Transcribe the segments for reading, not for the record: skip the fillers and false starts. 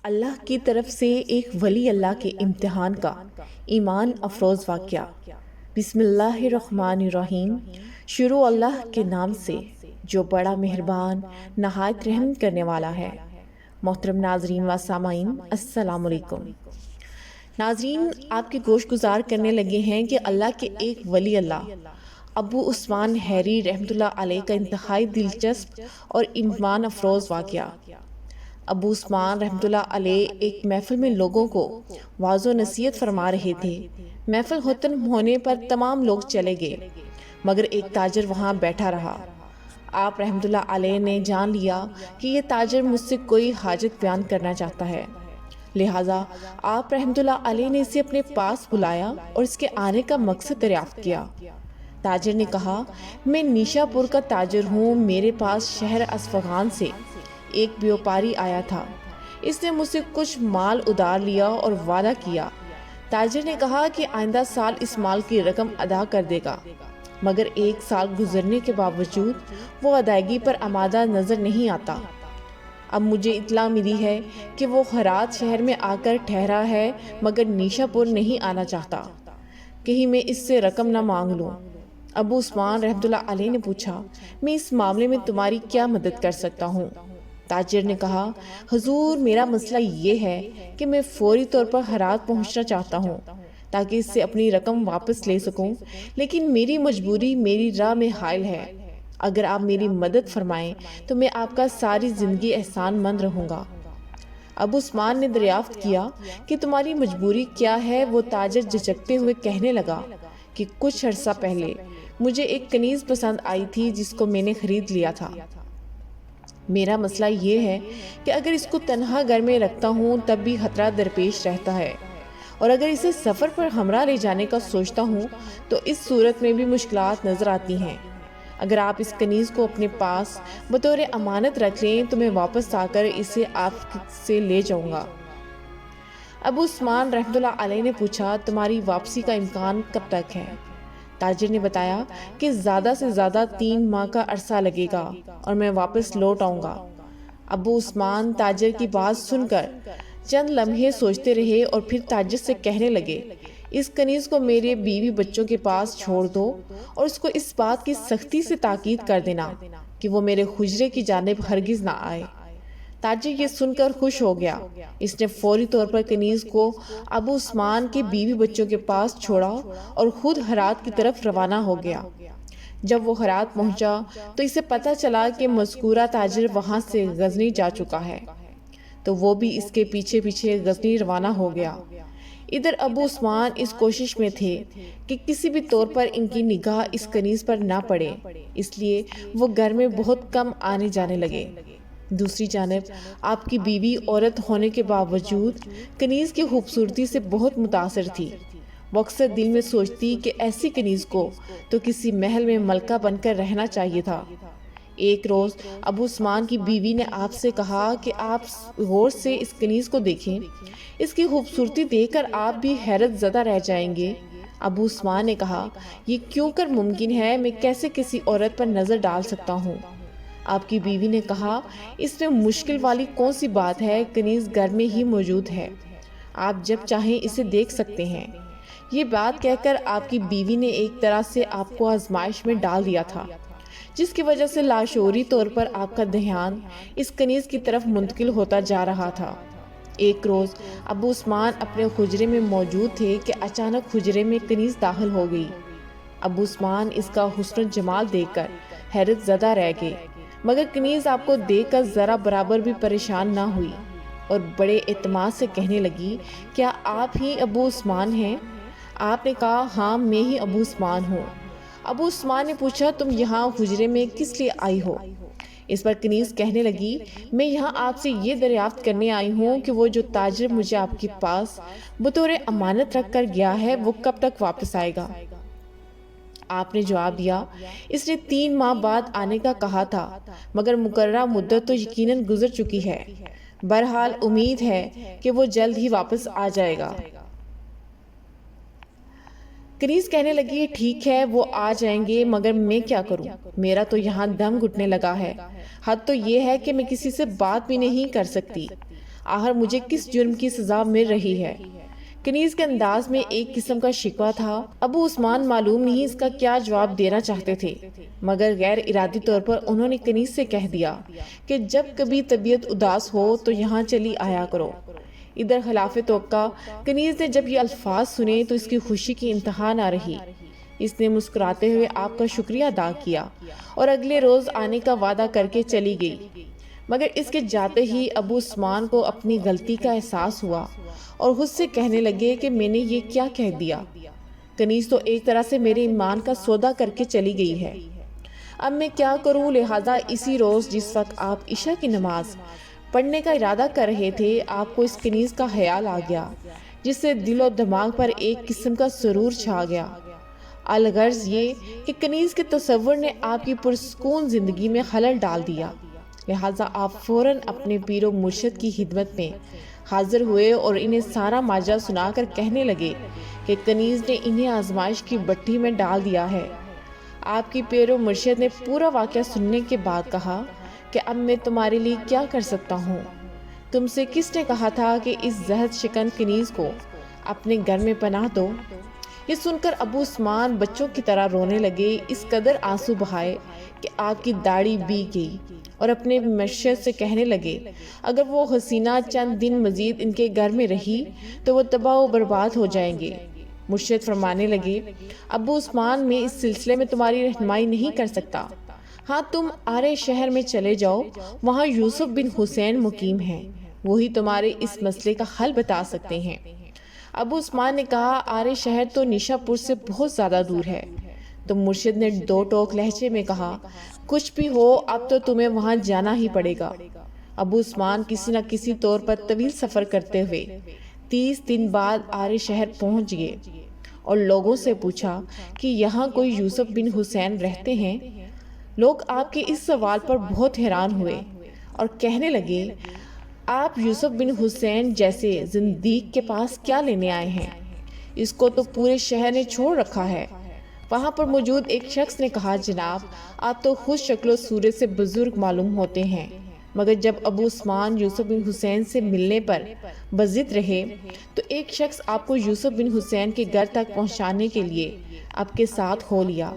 اللہ کی طرف سے ایک ولی اللہ کے امتحان کا ایمان افروز واقعہ۔ بسم اللہ الرحمن الرحیم۔ شروع اللہ کے نام سے جو بڑا مہربان نہایت رحم کرنے والا ہے۔ محترم ناظرین و سامعین، السلام علیکم۔ ناظرین، آپ کے گوش گزار کرنے لگے ہیں کہ اللہ کے ایک ولی اللہ ابو عثمان حیری رحمۃ اللہ علیہ کا انتہائی دلچسپ اور ایمان افروز واقعہ۔ ابو عثمان رحمۃ اللہ علیہ ایک محفل میں لوگوں کو واعظ و نصیحت فرما رہے تھے۔ محفل ختم ہونے پر تمام لوگ چلے گئے، مگر ایک تاجر وہاں بیٹھا رہا۔ آپ رحمۃ اللہ علیہ نے جان لیا کہ یہ تاجر مجھ سے کوئی حاجت بیان کرنا چاہتا ہے، لہٰذا آپ رحمۃ اللہ علیہ نے اسے اپنے پاس بلایا اور اس کے آنے کا مقصد دریافت کیا۔ تاجر نے کہا، میں نیشا پور کا تاجر ہوں، میرے پاس شہر اصفہان سے ایک بیوپاری آیا تھا، اس نے مجھ سے کچھ مال ادھار لیا اور وعدہ کیا۔ تاجر نے کہا کہ آئندہ سال اس مال کی رقم ادا کر دے گا، مگر ایک سال گزرنے کے باوجود وہ ادائیگی پر آمادہ نظر نہیں آتا۔ اب مجھے اطلاع ملی ہے کہ وہ ہرات شہر میں آ کر ٹھہرا ہے، مگر نیشا پور نہیں آنا چاہتا، کہیں میں اس سے رقم نہ مانگ لوں۔ ابو عثمان رحمۃ اللہ علیہ نے پوچھا، میں اس معاملے میں تمہاری کیا مدد کر سکتا ہوں؟ تاجر نے کہا، حضور، میرا مسئلہ یہ ہے کہ میں فوری طور پر ہرات پہنچنا چاہتا ہوں تاکہ اس سے اپنی رقم واپس لے سکوں، لیکن میری مجبوری میری راہ میں حائل ہے۔ اگر آپ میری مدد فرمائیں تو میں آپ کا ساری زندگی احسان مند رہوں گا۔ ابو عثمان نے دریافت کیا کہ تمہاری مجبوری کیا ہے؟ وہ تاجر جھجکتے ہوئے کہنے لگا کہ کچھ عرصہ پہلے مجھے ایک کنیز پسند آئی تھی جس کو میں نے خرید لیا تھا۔ میرا مسئلہ یہ ہے کہ اگر اس کو تنہا گھر میں رکھتا ہوں تب بھی خطرہ درپیش رہتا ہے، اور اگر اسے سفر پر ہمراہ لے جانے کا سوچتا ہوں تو اس صورت میں بھی مشکلات نظر آتی ہیں۔ اگر آپ اس کنیز کو اپنے پاس بطور امانت رکھ لیں تو میں واپس آ کر اسے آپ سے لے جاؤں گا۔ ابو عثمان رحمۃ اللہ علیہ نے پوچھا، تمہاری واپسی کا امکان کب تک ہے؟ تاجر نے بتایا کہ زیادہ سے زیادہ 3 ماہ کا عرصہ لگے گا اور میں واپس لوٹ آؤں گا۔ ابو عثمان تاجر کی بات سن کر چند لمحے سوچتے رہے اور پھر تاجر سے کہنے لگے، اس کنیز کو میرے بیوی بچوں کے پاس چھوڑ دو اور اس کو اس بات کی سختی سے تاکید کر دینا کہ وہ میرے حجرے کی جانب ہرگز نہ آئے۔ تاجر یہ سن کر خوش ہو گیا۔ اس نے فوری طور پر کنیز کو ابو عثمان کے بیوی بچوں کے پاس چھوڑا اور خود ہرات کی طرف روانہ ہو گیا۔ جب وہ ہرات پہنچا تو اسے پتہ چلا کہ مذکورہ تاجر وہاں سے غزنی جا چکا ہے، تو وہ بھی اس کے پیچھے پیچھے غزنی روانہ ہو گیا۔ ادھر ابو عثمان اس کوشش میں تھے کہ کسی بھی طور پر ان کی نگاہ اس کنیز پر نہ پڑے، اس لیے وہ گھر میں بہت کم آنے جانے لگے۔ دوسری جانب آپ کی بیوی عورت ہونے کے باوجود کنیز کی خوبصورتی سے بہت متاثر تھی۔ وہ اکثر دل میں سوچتی کہ ایسی کنیز کو تو کسی محل میں ملکہ بن کر رہنا چاہیے تھا۔ ایک روز ابو عثمان کی بیوی نے آپ سے کہا کہ آپ غور سے اس کنیز کو دیکھیں، اس کی خوبصورتی دیکھ کر آپ بھی حیرت زدہ رہ جائیں گے۔ ابو عثمان نے کہا، یہ کیوں کر ممکن ہے؟ میں کیسے کسی عورت پر نظر ڈال سکتا ہوں؟ آپ کی بیوی نے کہا، اس میں مشکل والی کون سی بات ہے؟ کنیز گھر میں ہی موجود ہے، آپ جب چاہیں اسے دیکھ سکتے ہیں۔ یہ بات کہہ کر آپ کی بیوی نے ایک طرح سے آپ کو آزمائش میں ڈال دیا تھا، جس کی وجہ سے لاشعوری طور پر آپ کا دھیان اس کنیز کی طرف منتقل ہوتا جا رہا تھا۔ ایک روز ابو عثمان اپنے حجرے میں موجود تھے کہ اچانک حجرے میں کنیز داخل ہو گئی۔ ابو عثمان اس کا حسن و جمال دیکھ کر حیرت زدہ رہ گئے، مگر کنیز آپ کو دیکھ کر ذرا برابر بھی پریشان نہ ہوئی اور بڑے اعتماد سے کہنے لگی، کیا آپ ہی ابو عثمان ہیں؟ آپ نے کہا، ہاں میں ہی ابو عثمان ہوں۔ ابو عثمان نے پوچھا، تم یہاں حجرے میں کس لیے آئی ہو؟ اس پر کنیز کہنے لگی، میں یہاں آپ سے یہ دریافت کرنے آئی ہوں کہ وہ جو تاجر مجھے آپ کے پاس بطور امانت رکھ کر گیا ہے وہ کب تک واپس آئے گا؟ آپ نے جواب دیا، اس نے 3 ماہ بعد آنے کا کہا تھا، مگر مقررہ مدت تو یقیناً گزر چکی ہے۔ بہرحال امید ہے کہ وہ جلد ہی واپس آ جائے گا۔ کنیز کہنے لگی، ٹھیک ہے، وہ آ جائیں گے، مگر میں کیا کروں؟ میرا تو یہاں دم گھٹنے لگا ہے۔ حد تو یہ ہے کہ میں کسی سے بات بھی نہیں کر سکتی۔ آخر مجھے کس جرم کی سزا مل رہی ہے؟ کنیز کے انداز میں ایک قسم کا شکوہ تھا۔ ابو عثمان معلوم نہیں اس کا کیا جواب دینا چاہتے تھے، مگر غیر ارادی طور پر انہوں نے کنیز سے کہہ دیا کہ جب کبھی طبیعت اداس ہو تو یہاں چلی آیا کرو۔ ادھر خلاف توقع کنیز نے جب یہ الفاظ سنے تو اس کی خوشی کی انتہا نہ رہی۔ اس نے مسکراتے ہوئے آپ کا شکریہ ادا کیا اور اگلے روز آنے کا وعدہ کر کے چلی گئی، مگر اس کے جاتے ہی ابو عثمان کو اپنی غلطی کا احساس ہوا اور خود سے کہنے لگے کہ میں نے یہ کیا کہہ دیا۔ کنیز تو ایک طرح سے میرے ایمان کا سودا کر کے چلی گئی ہے، اب میں کیا کروں؟ لہذا اسی روز جس وقت آپ عشاء کی نماز پڑھنے کا ارادہ کر رہے تھے، آپ کو اس کنیز کا خیال آ گیا، جس سے دل و دماغ پر ایک قسم کا سرور چھا گیا۔ الغرض یہ کہ کنیز کے تصور نے آپ کی پرسکون زندگی میں خلل ڈال دیا، لہٰذا آپ فوراً اپنے پیر و مرشد کی خدمت میں حاضر ہوئے اور انہیں سارا ماجرا سنا کر کہنے لگے کہ کنیز نے انہیں آزمائش کی بھٹی میں ڈال دیا ہے۔ آپ کی پیر و مرشد نے پورا واقعہ سننے کے بعد کہا کہ اب میں تمہارے لیے کیا کر سکتا ہوں؟ تم سے کس نے کہا تھا کہ اس زہد شکن کنیز کو اپنے گھر میں پناہ دو؟ یہ سن کر ابو عثمان بچوں کی طرح رونے لگے، اس قدر آنسو بہائے کہ آپ کی داڑھی بھیگ گئی اور اپنے مرشد سے کہنے لگے اگر وہ حسینہ چند دن مزید ان کے گھر میں رہی تو وہ تباہ و برباد ہو جائیں گے۔ مرشد فرمانے لگے ابو عثمان میں اس سلسلے میں تمہاری رہنمائی نہیں کر سکتا، ہاں تم آرے شہر میں چلے جاؤ، وہاں یوسف بن حسین مقیم ہیں، وہی تمہارے اس مسئلے کا حل بتا سکتے ہیں۔ ابو عثمان نے کہا آرے شہر تو نشا پور سے بہت زیادہ دور ہے۔ تو مرشد نے دو ٹوک لہجے میں کہا کچھ بھی ہو اب تو تمہیں وہاں جانا ہی پڑے گا۔ ابو عثمان کسی نہ کسی طور پر طویل سفر کرتے ہوئے 30 دن بعد آرے شہر پہنچ گئے اور لوگوں سے پوچھا کہ یہاں کوئی یوسف بن حسین رہتے ہیں؟ لوگ آپ کے اس سوال پر بہت حیران ہوئے اور کہنے لگے آپ یوسف بن حسین جیسے زندیق کے پاس کیا لینے آئے ہیں؟ اس کو تو پورے شہر نے چھوڑ رکھا ہے۔ وہاں پر موجود ایک شخص نے کہا جناب آپ تو خود شکل و صورت سے بزرگ معلوم ہوتے ہیں، مگر جب ابو عثمان یوسف بن حسین سے ملنے پر بضد رہے تو ایک شخص آپ کو یوسف بن حسین کے گھر تک پہنچانے کے لیے آپ کے ساتھ ہو لیا۔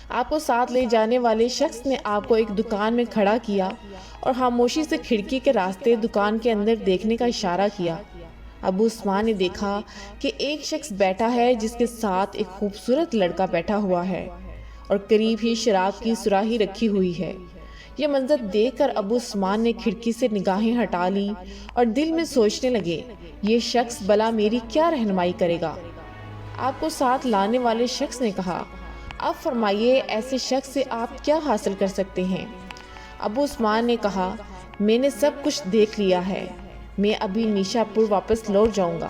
آپ کو ساتھ لے جانے والے شخص نے آپ کو ایک دکان میں کھڑا کیا اور خاموشی سے کھڑکی کے راستے دکان کے اندر دیکھنے کا اشارہ کیا۔ ابو عثمان نے دیکھا کہ ایک شخص بیٹھا ہے جس کے ساتھ ایک خوبصورت لڑکا بیٹھا ہوا ہے اور قریب ہی شراب کی سراہی رکھی ہوئی ہے۔ یہ منظر دیکھ کر ابو عثمان نے کھڑکی سے نگاہیں ہٹا لی اور دل میں سوچنے لگے یہ شخص بلا میری کیا رہنمائی کرے گا؟ آپ کو ساتھ لانے والے شخص نے کہا اب فرمائیے ایسے شخص سے آپ کیا حاصل کر سکتے ہیں؟ ابو عثمان نے کہا میں نے سب کچھ دیکھ لیا ہے، میں ابھی نیشا پور واپس لوٹ جاؤں گا۔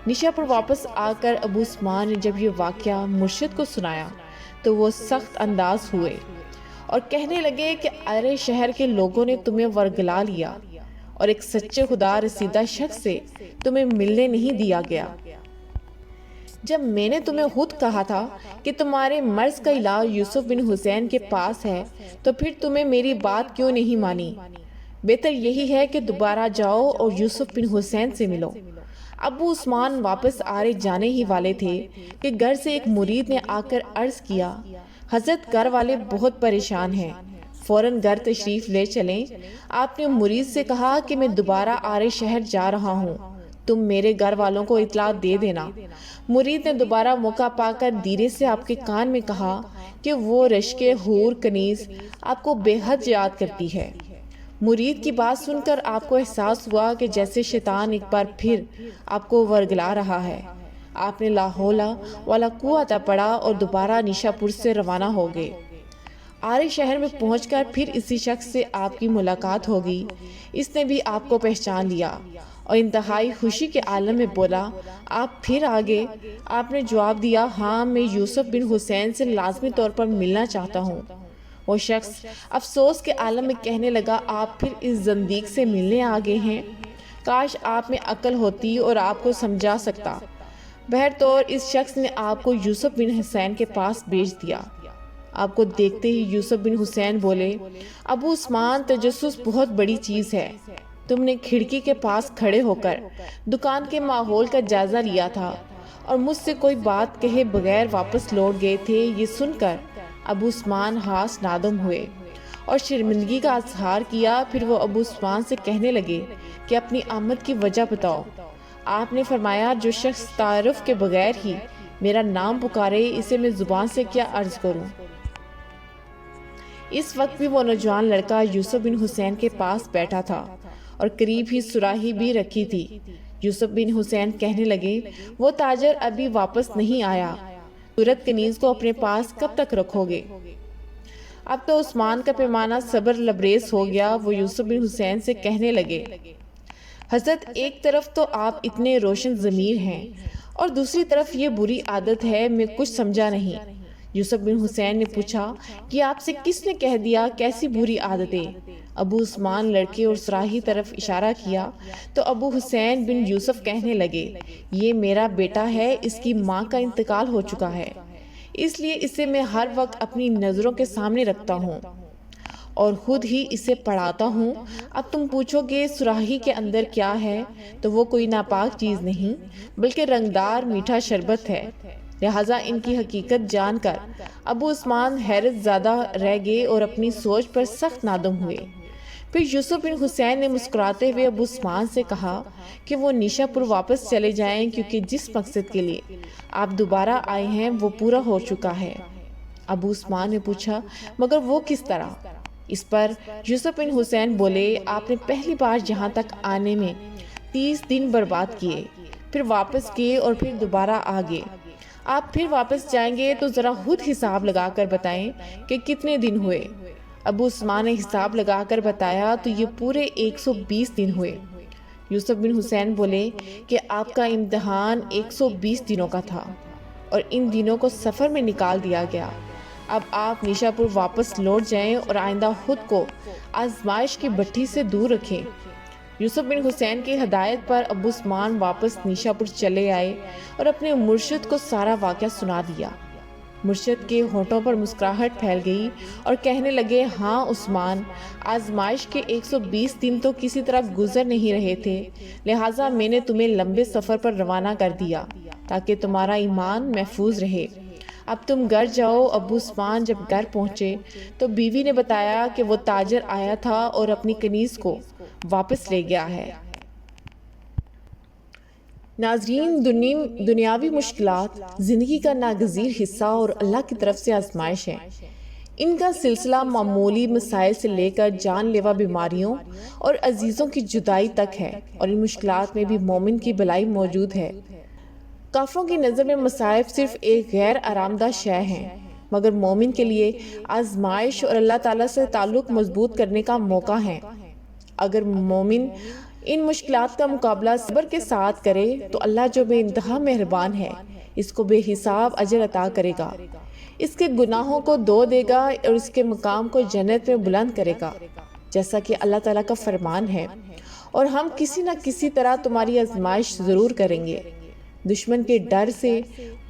نیشا پور واپس آ کر ابو عثمان نے جب یہ واقعہ مرشد کو سنایا تو وہ سخت انداز ہوئے اور کہنے لگے کہ ارے شہر کے لوگوں نے تمہیں ورگلا لیا اور ایک سچے خدا رسیدہ شخص سے تمہیں ملنے نہیں دیا گیا۔ جب میں نے تمہیں خود کہا تھا کہ تمہارے مرض کا علاج یوسف بن حسین کے پاس ہے تو پھر تمہیں میری بات کیوں نہیں مانی؟ بہتر یہی ہے کہ دوبارہ جاؤ اور یوسف بن حسین سے ملو۔ ابو عثمان واپس آرے جانے ہی والے تھے کہ گھر سے ایک مرید نے آ کر عرض کیا حضرت گھر والے بہت پریشان ہیں، فوراً گھر تشریف لے چلیں۔ آپ نے مرید سے کہا کہ میں دوبارہ آرے شہر جا رہا ہوں، تم میرے گھر والوں کو اطلاع دے دینا۔ مرید نے دوبارہ موقع پا کر دھیرے سے آپ کے کان میں کہا کہ وہ رشک حور کنیز آپ کو بے حد یاد کرتی ہے۔ مرید کی بات سن کر آپ کو احساس ہوا کہ جیسے شیطان ایک بار پھر آپ کو ورگلا رہا ہے۔ آپ نے لا حول ولا قوت پڑھا اور دوبارہ نیشا پور سے روانہ ہو گئے۔ آرے شہر میں پہنچ کر پھر اسی شخص سے آپ کی ملاقات ہوگی۔ اس نے بھی آپ کو پہچان لیا اور انتہائی خوشی کے عالم میں بولا آپ پھر آگے؟ آپ نے جواب دیا ہاں میں یوسف بن حسین سے لازمی طور پر ملنا چاہتا ہوں۔ وہ شخص افسوس کے عالم میں کہنے لگا آپ پھر اس زندیق سے ملنے آگے ہیں، کاش آپ میں عقل ہوتی اور آپ کو سمجھا سکتا۔ بہرطور اس شخص نے آپ کو یوسف بن حسین کے پاس بھیج دیا۔ آپ کو دیکھتے ہی یوسف بن حسین بولے ابو عثمان تجسس بہت بڑی چیز ہے، تم نے کھڑکی کے پاس کھڑے ہو کر دکان کے ماحول کا جائزہ لیا تھا اور مجھ سے کوئی بات کہے بغیر واپس لوٹ گئے تھے۔ یہ سن کر ابو عثمان ہاس نادم ہوئے اور شرمندگی کا اظہار کیا۔ پھر وہ ابو عثمان سے کہنے لگے کہ اپنی آمد کی وجہ بتاؤ۔ آپ نے فرمایا جو شخص تعارف کے بغیر ہی میرا نام پکارے اسے میں زبان سے کیا عرض کروں۔ اس وقت بھی وہ نوجوان لڑکا یوسف بن حسین کے پاس بیٹھا تھا اور قریب ہی سراہی بھی رکھی تھی۔ یوسف بن حسین کہنے لگے وہ تاجر ابھی واپس نہیں آیا، صورت کنیز کو اپنے پاس کب تک رکھو گے؟ اب تو عثمان کا پیمانہ صبر لبریز ہو گیا۔ وہ یوسف بن حسین سے کہنے لگے حضرت ایک طرف تو آپ اتنے روشن ضمیر ہیں اور دوسری طرف یہ بری عادت ہے، میں کچھ سمجھا نہیں۔ یوسف بن حسین نے پوچھا کہ آپ سے کس نے کہہ دیا کیسی بری عادتیں؟ ابو عثمان لڑکے اور سراہی طرف اشارہ کیا تو ابو حسین بن یوسف کہنے لگے یہ میرا بیٹا ہے، اس کی ماں کا انتقال ہو چکا ہے، اس لیے اسے میں ہر وقت اپنی نظروں کے سامنے رکھتا ہوں اور خود ہی اسے پڑھاتا ہوں۔ اب تم پوچھو گے سراہی کے اندر کیا ہے، تو وہ کوئی ناپاک چیز نہیں بلکہ رنگدار میٹھا شربت ہے۔ لہٰذا ان کی حقیقت جان کر ابو عثمان حیرت زدہ رہ گئے اور اپنی سوچ پر سخت نادم ہوئے۔ پھر یوسف بن حسین نے مسکراتے ہوئے ابو عثمان سے کہا کہ وہ نیشا پور واپس چلے جائیں کیونکہ جس مقصد کے لیے آپ دوبارہ آئے ہیں وہ پورا ہو چکا ہے۔ ابو عثمان نے پوچھا مگر وہ کس طرح؟ اس پر یوسف بن حسین بولے آپ نے پہلی بار یہاں تک آنے میں 30 دن برباد کیے، پھر واپس کیے اور پھر دوبارہ آ گئے۔ آپ پھر واپس جائیں گے تو ذرا خود حساب لگا کر بتائیں کہ کتنے دن ہوئے؟ ابو عثمان نے حساب لگا کر بتایا تو یہ پورے 120 دن ہوئے۔ یوسف بن حسین بولے کہ آپ کا امتحان 120 دنوں کا تھا اور ان دنوں کو سفر میں نکال دیا گیا۔ اب آپ نیشا پور واپس لوٹ جائیں اور آئندہ خود کو آزمائش کی بھٹی سے دور رکھیں۔ یوسف بن حسین کی ہدایت پر ابو عثمان واپس نیشا پور چلے آئے اور اپنے مرشد کو سارا واقعہ سنا دیا۔ مرشد کے ہونٹوں پر مسکراہٹ پھیل گئی اور کہنے لگے ہاں عثمان، آزمائش کے 120 دن تو کسی طرح گزر نہیں رہے تھے، لہٰذا میں نے تمہیں لمبے سفر پر روانہ کر دیا تاکہ تمہارا ایمان محفوظ رہے۔ اب تم گھر جاؤ۔ ابو عثمان جب گھر پہنچے تو بیوی نے بتایا کہ وہ تاجر آیا تھا اور اپنی کنیز کو واپس لے گیا ہے۔ ناظرین، دنیاوی مشکلات زندگی کا ناگزیر حصہ اور اللہ کی طرف سے آزمائش ہے۔ ان کا سلسلہ معمولی مسائل سے لے کر جان لیوا بیماریوں اور عزیزوں کی جدائی تک ہے، اور ان مشکلات میں بھی مومن کی بھلائی موجود ہے۔ کافروں کی نظر میں مصائب صرف ایک غیر آرام دہ شے ہیں، مگر مومن کے لیے آزمائش اور اللہ تعالیٰ سے تعلق مضبوط کرنے کا موقع ہے۔ اگر مومن ان مشکلات کا مقابلہ صبر کے ساتھ کرے تو اللہ جو بے انتہا مہربان ہے اس کو بے حساب اجر عطا کرے گا، اس کے گناہوں کو دھو دے گا اور اس کے مقام کو جنت میں بلند کرے گا، جیسا کہ اللہ تعالیٰ کا فرمان ہے اور ہم کسی نہ کسی طرح تمہاری آزمائش ضرور کریں گے۔ دشمن کے ڈر سے،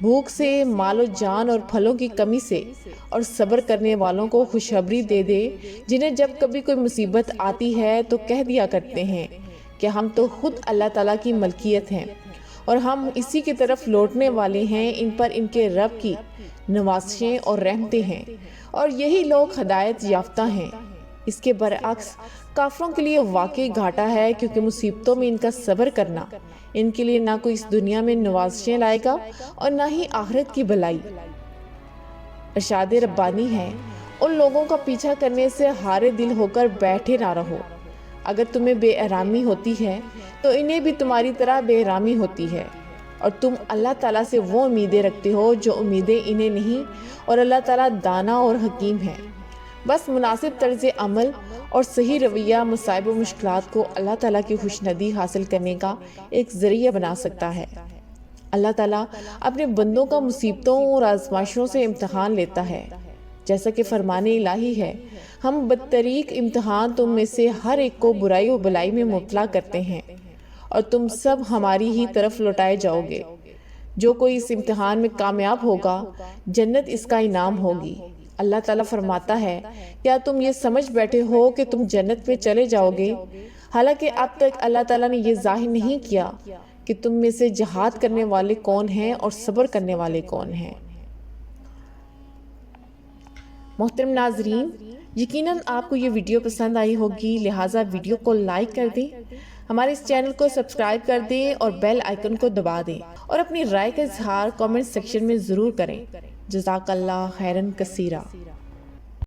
بھوک سے، مال و جان اور پھلوں کی کمی سے اور صبر کرنے والوں کو خوشخبری دے دے جنہیں جب کبھی کوئی مصیبت آتی ہے تو کہہ دیا کرتے ہیں کہ ہم تو خود اللہ تعالیٰ کی ملکیت ہیں اور ہم اسی کی طرف لوٹنے والے ہیں۔ ان پر ان کے رب کی نوازشیں اور رحمتیں ہیں اور یہی لوگ ہدایت یافتہ ہیں۔ اس کے برعکس کافروں کے لیے واقعی گھاٹا ہے، کیونکہ مصیبتوں میں ان کا صبر کرنا ان کے لیے نہ کوئی اس دنیا میں نوازشیں لائے گا اور نہ ہی آخرت کی بھلائی۔ ارشاد ربانی ہے ان لوگوں کا پیچھا کرنے سے ہارے دل ہو کر بیٹھے نہ رہو۔ اگر تمہیں بے آرامی ہوتی ہے تو انہیں بھی تمہاری طرح بے آرامی ہوتی ہے، اور تم اللہ تعالیٰ سے وہ امیدیں رکھتے ہو جو امیدیں انہیں نہیں، اور اللہ تعالیٰ دانا اور حکیم ہے۔ بس مناسب طرز عمل اور صحیح رویہ مصائب و مشکلات کو اللہ تعالیٰ کی خوشندی حاصل کرنے کا ایک ذریعہ بنا سکتا ہے۔ اللہ تعالیٰ اپنے بندوں کا مصیبتوں اور آزمائشوں سے امتحان لیتا ہے، جیسا کہ فرمان الہی ہے ہم بدطریق امتحان تم میں سے ہر ایک کو برائی و بلائی میں مبتلا کرتے ہیں اور تم سب ہماری ہی طرف لوٹائے جاؤ گے۔ جو کوئی اس امتحان میں کامیاب ہوگا جنت اس کا انعام ہوگی۔ اللہ تعالیٰ فرماتا ہے کیا تم یہ سمجھ بیٹھے ہو کہ تم جنت میں چلے جاؤ گے؟ حالانکہ اب تک اللہ تعالیٰ نے یہ ظاہر نہیں کیا کہ تم میں سے جہاد کرنے والے کون ہیں اور صبر کرنے والے کون ہیں۔ محترم ناظرین، یقیناً آپ کو یہ ویڈیو پسند آئی ہوگی، لہٰذا ویڈیو کو لائک کر دیں، ہمارے اس چینل کو سبسکرائب کر دیں اور بیل آئیکن کو دبا دیں، اور اپنی رائے کا اظہار کامنٹ سیکشن میں ضرور کریں۔ جزاک اللہ خیراً کثیرا۔